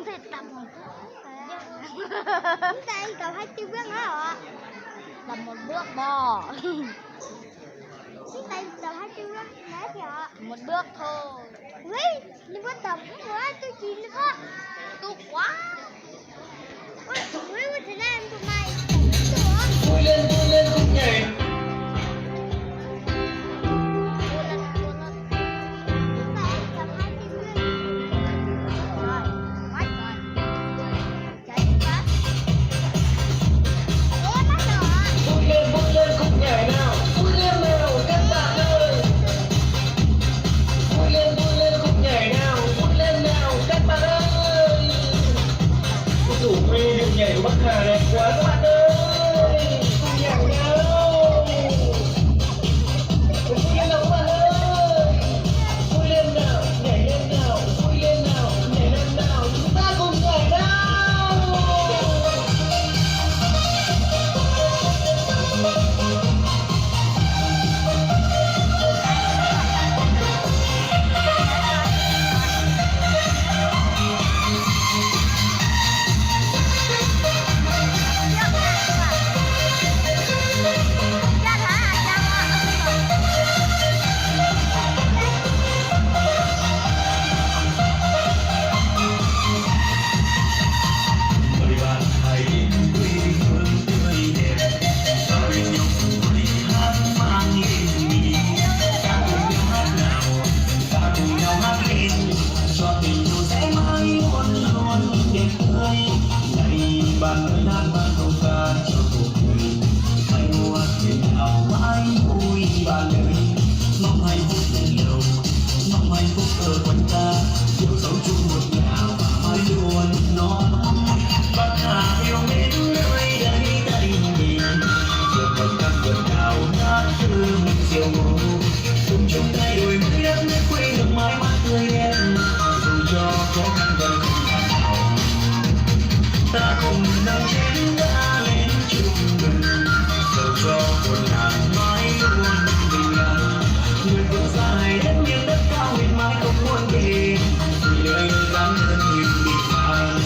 không thể tập một chúng ta cầm 2 tiêu bước nữa hả? Tập một bước bò. Chúng ta tập 2 tiêu bước nữa kìa. Một bước thôi. Ui, đừng có tập nữa, tôi chỉ nữa. Tốt quá. Ui, thế này em tụi mày. Vui lên không nhảy. Nhảy của Bắc Hà đẹp quá các bạn ơi, cùng nhảy nhau, vui lên nào các bạn ơi, vui lên nào, nhảy lên nào, vui lên nào, nhảy lên nào, chúng ta cùng nhảy nào. Bạn ơi hát bạn câu ca cho cuộc đời hãy mua thế nào mãi vui bạn ơi mong hạnh phúc đến lâu mong hạnh phúc ở quanh ta yêu dấu chung một nhà và mãi luôn non Bắc Hà yêu mến nơi đây đây mình vượt qua các vườn đào ngát hương diệu ngô cùng chung tay đổi mới đất nước quê hương mãi mãi tươi đẹp dù cho khó khăn vẫn không hoàn hảo ta cùng nâng chén đã lên chúc mừng dẫu cho một ngàn mãi luôn bình an người vượt dài đất miền đất cao huyền mãi không muốn về vì nơi gắn thân hình bình an.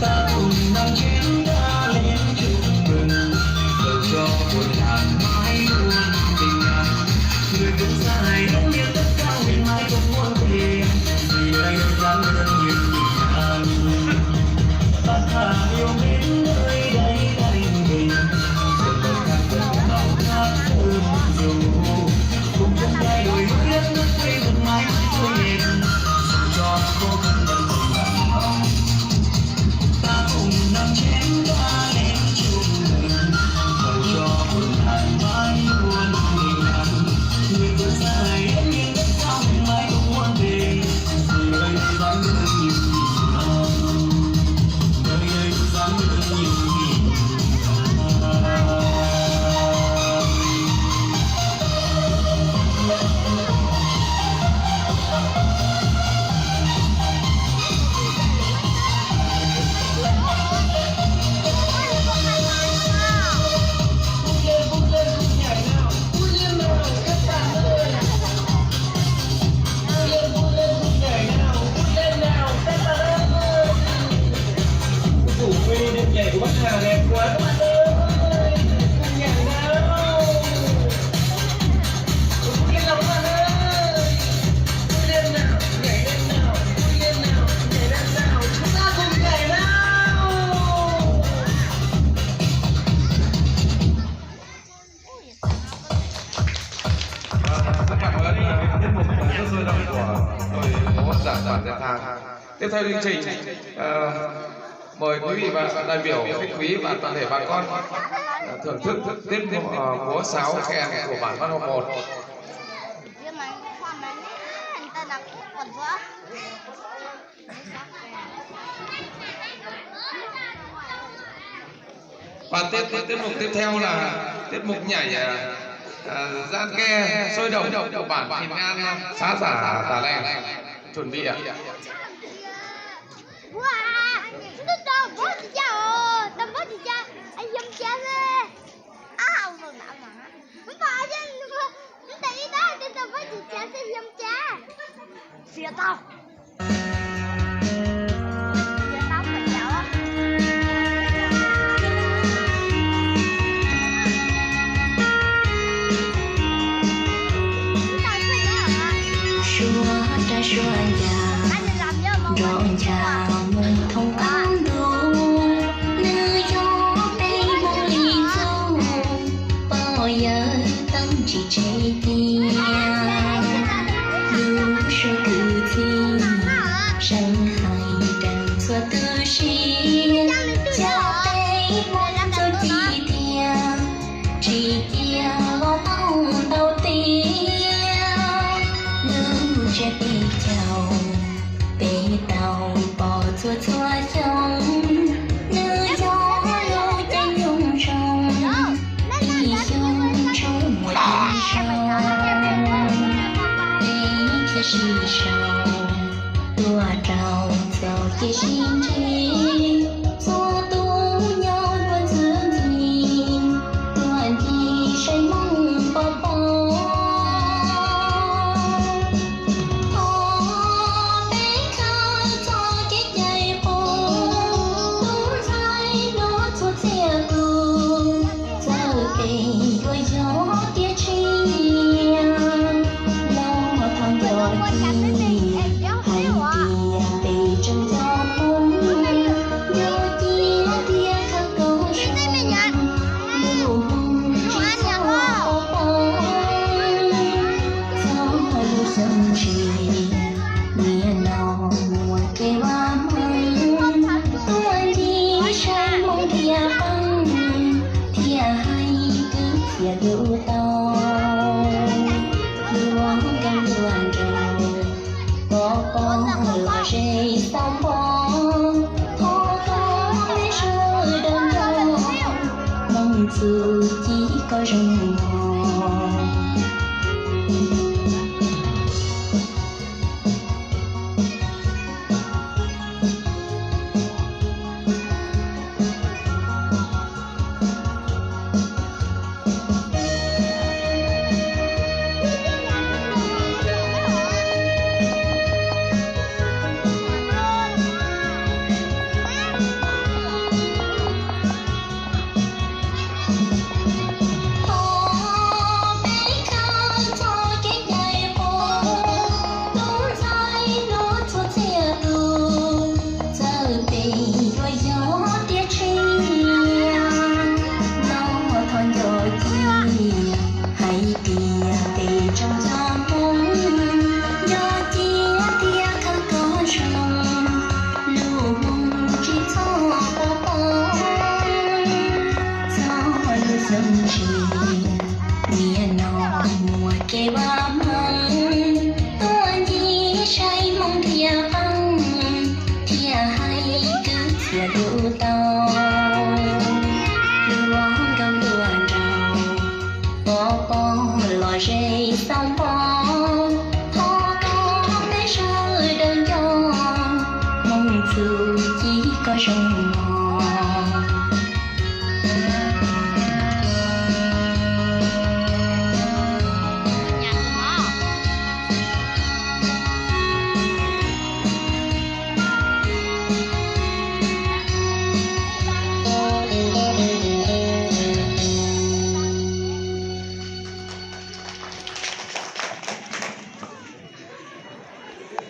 Ta cùng nâng chén đã lên chúc mừng dẫu cho một ngàn mãi luôn bình an người vượt dài đất miền đất cao huyền mãi không muốn về vì nơi gắn thân như bình an Bắc Hà yêu mến nơi đây đây mình vượt qua các vườn đào ngát hương diệu ngô cùng chung tay đổi mới đất nước quê hương mãi mãi tươi đẹp dù cho khó khăn Tiếp theo chương trình, mời quý vị và đại biểu, khách quý và toàn thể bà con thưởng thức tiết múa sáo kèn của bản Văn Học 1. Và tiết mục tiếp theo là tiết mục nhảy gian ke sôi động của bản Thìn An xã Giả Tà Lèn. Chuẩn bị ạ. Wow, nó đâm bớt thì cha ơi, đâm bớt thì cha, anh dâm cha lên. Không được nào mà. Không phải chứ, nó tại đó, tôi đâm bớt thì cha sẽ dâm cha. Xìa tao. Xua nhà rộn ràng thông cánh đu nơi gió đây mong ly du bao giờ tâm chỉ chạy tiền lưu sơ cử thi sân hay đàn xua tư xin cha tay mong cho chỉ theo lo âu đầu tiên lưu che bị tàu bò chua chua trong nơi gió lối trên nhung trong đi trong một đêm sâu để cho sự sầu đua trào giàu kia xin chi xua tu nhau luôn giữ gìn tuần thì say mong bao lưu tao lưu căng loạn rầu có là dây sao bóng thô có lấy rơi đơn đau mong dù chỉ có rừng hò kê ba măng tôi đi say mong thia băng thia hay cứ thia lưu tao lưu găng lưu rào bó lò dây xong bó thó có mấy rơi đơn cho mong dù chỉ có rồng